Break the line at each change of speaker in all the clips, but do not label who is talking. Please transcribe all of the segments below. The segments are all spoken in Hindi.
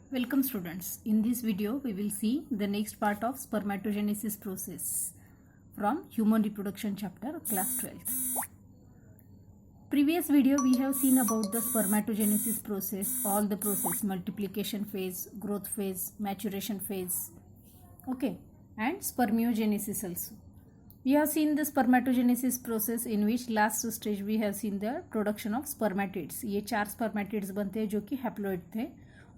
Welcome students. In this video we will see the next part of spermatogenesis process from human reproduction chapter class 12th. Previous video we have seen about the spermatogenesis process, all the process, multiplication phase, growth phase, maturation phase, okay, and spermiogenesis also. We have seen the spermatogenesis process in which last stage we have seen the production of spermatids. ये 4 spermatids बनते हैं जो कि हैप्लॉइड थे,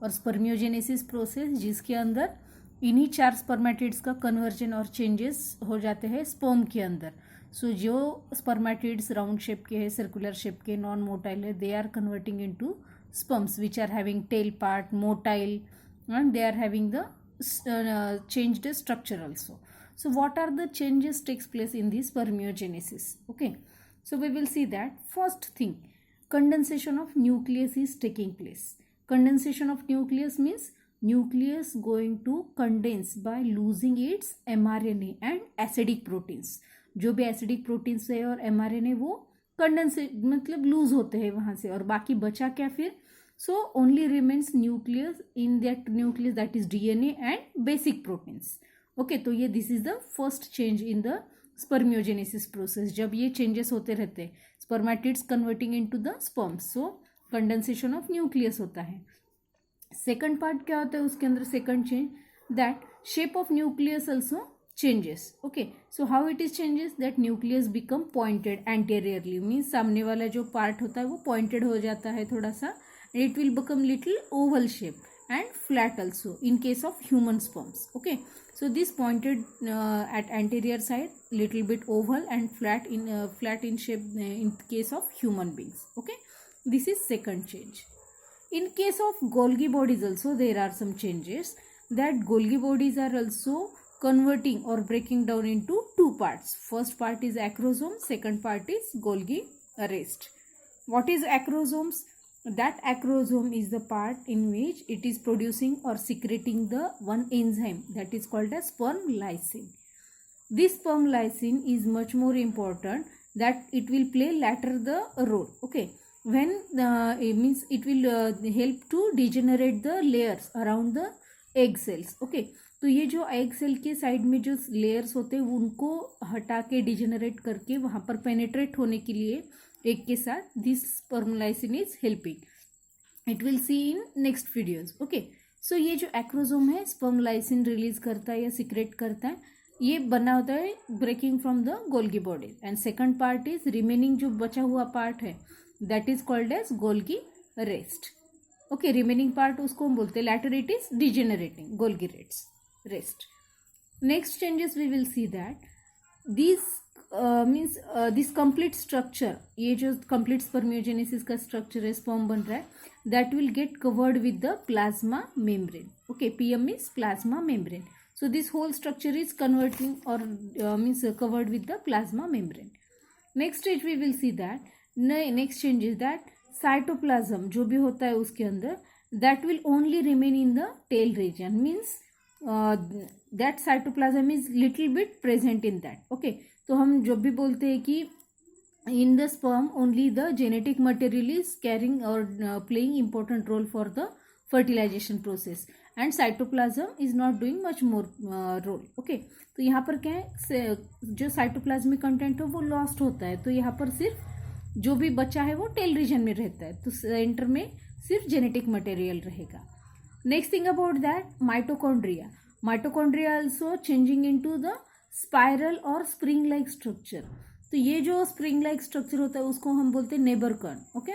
और स्पर्मियोजेनेसिस प्रोसेस जिसके अंदर इन्हीं 4 स्पर्मेटिड्स का कन्वर्जन और चेंजेस हो जाते हैं स्पर्म के अंदर. सो जो स्पर्मेटिड्स राउंड शेप के हैं, सर्कुलर शेप के, नॉन मोटाइल है, they are converting into sperms which are having tail part, motile, and they are having the changed structure also. So what are the changes takes place in this spermiogenesis? Okay, so we will see that. First thing, condensation of nucleus is taking place. Condensation of nucleus means nucleus going to condense by losing its mRNA and acidic proteins. जो भी acidic proteins है और mRNA वो कंडेंसेट मतलब लूज होते हैं वहाँ से, और बाकी बचा क्या फिर? So only remains nucleus. In that nucleus, that is DNA and basic proteins. Okay, तो ये this is the first change in the spermiogenesis process. जब ये changes होते रहते हैं, spermatids converting into the sperms, so condensation of nucleus होता है. Second part क्या होता है उसके अंदर? second change, that shape of nucleus also changes. Okay, so how it is changes? that nucleus become pointed anteriorly, means सामने वाला जो part होता है वो pointed हो जाता है थोड़ा सा. It will become little oval shape and flat also in case of human sperms. Okay, so this pointed at anterior side, little bit oval and flat in shape in case of human beings. Okay, this is second change. In case of Golgi bodies also there are some changes, that Golgi bodies are also converting or breaking down into two parts. First part is acrosome, second part is Golgi arrest. What is acrosomes? That acrosome is the part in which it is producing or secreting the one enzyme that is called as sperm lysine. This sperm lysine is much more important, that it will play later the role. Okay, when it means it will help to degenerate the layers around the egg cells. Okay, तो ये जो एग सेल के साइड में जो लेयर्स होते हैं उनको हटा के डिजेनरेट करके वहाँ पर पेनेट्रेट होने के लिए एग के साथ this sperm lysin is helping. It will see in next videos. Okay, so ये जो एक्रोजोम है स्पर्म लाइसिन रिलीज करता है या सिक्रेट करता है, ये बना होता है breaking from the Golgi body. And second part is remaining, जो बचा हुआ पार्ट है that is called as Golgi rest. Okay, remaining part उसको हम बोलते हैं later it is degenerating Golgi rest. Next changes we will see that this means this complete structure, ये जो कंप्लीट स्पर्मियोजेनेसिस का स्ट्रक्चर है, स्पर्म बन रहा है, that will get covered with the plasma membrane. Okay, PM means plasma membrane. So this whole structure is converting और means covered with the plasma membrane. Next stage we will see that next change is that cytoplasm जो भी होता है उसके अंदर, that will only remain in the tail region, means that cytoplasm is little bit present in that. Okay, तो हम जब भी बोलते हैं कि in the sperm only the genetic material is carrying और playing important role for the fertilization process, and cytoplasm is not doing much more role. Okay, तो यहाँ पर क्या है, जो साइटोप्लाज्मिक कंटेंट है वो लॉस्ट होता है, तो यहाँ पर सिर्फ जो भी बचा है वो टेल रीजन में रहता है, तो सेंटर में सिर्फ जेनेटिक मटेरियल रहेगा. Next thing about that, mitochondria. Mitochondria also changing into the spiral और स्प्रिंग लाइक स्ट्रक्चर. तो ये जो स्प्रिंग लाइक स्ट्रक्चर होता है उसको हम बोलते हैं नेबर कण. ओके,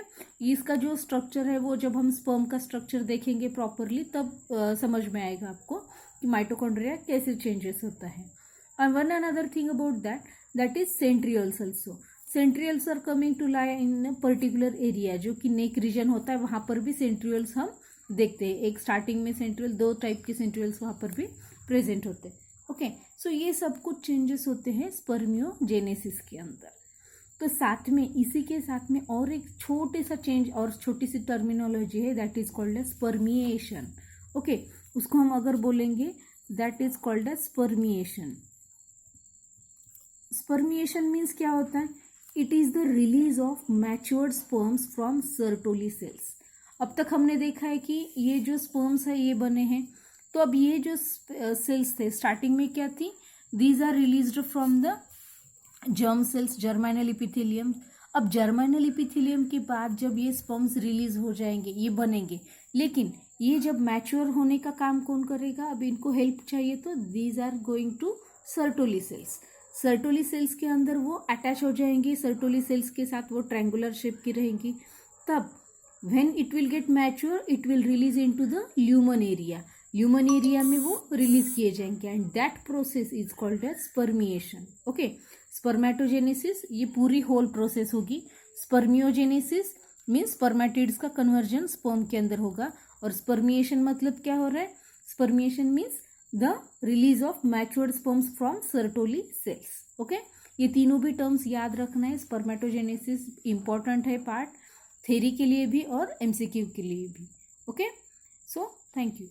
इसका जो स्ट्रक्चर है वो जब हम स्पर्म का स्ट्रक्चर देखेंगे प्रॉपरली तब समझ में आएगा आपको कि माइटोकॉन्ड्रिया कैसे चेंजेस होता है. And one another thing about that is centrioles also. Centrioles are coming to lie in particular area, जो कि नेक रीजन होता है, वहाँ पर भी सेंट्रियल्स हम देखते हैं. एक स्टार्टिंग में सेंट्रियल, 2 टाइप के सेंट्रियल्स वहाँ पर भी प्रेजेंट होते हैं. ओके, सो ये सब कुछ चेंजेस होते हैं स्पर्मियोजेनेसिस के अंदर. तो साथ में इसी के साथ में और एक छोटे सा चेंज और छोटी सी टर्मिनोलॉजी है, that is called as spermiation. Okay, उसको हम अगर बोलेंगे that is called as spermiation. Spermiation means क्या होता है? It is the release of matured sperms from Sertoli cells. अब तक हमने देखा है कि ये जो स्पर्म्स है ये बने हैं, तो अब ये जो सेल्स थे स्टार्टिंग में क्या थी, these are released from the germ cells, germinal epithelium. अब जर्मिनल इपिथेलियम के बाद जब ये स्पर्म्स रिलीज हो जाएंगे, ये बनेंगे, लेकिन ये जब मैच्योर होने का काम कौन करेगा, अब इनको हेल्प चाहिए, तो these are going to Sertoli cells. Sertoli cells के अंदर वो अटैच हो जाएंगी, सर्टोली सेल्स के साथ वो ट्रायंगुलर शेप की रहेंगी। तब when it will get mature, it will release into the lumen area, lumen area में वो रिलीज किए जाएंगे, and that process is called as spermiation. Okay, spermatogenesis ये पूरी होल प्रोसेस होगी। स्पर्मियोजेनेसिस मीन्स स्पर्मेटिड्स का कन्वर्जन स्पर्म के अंदर होगा, और स्पर्मिएशन मतलब क्या हो रहा है, spermiation means the release of matured sperms from Sertoli sales. Okay, ये तीनों भी टर्म्स याद रखना है। स्पर्मेटोजेनेसिस इंपॉर्टेंट है पार्ट, थ्योरी के लिए भी और एमसीक्यू के लिए भी। Okay, so thank you.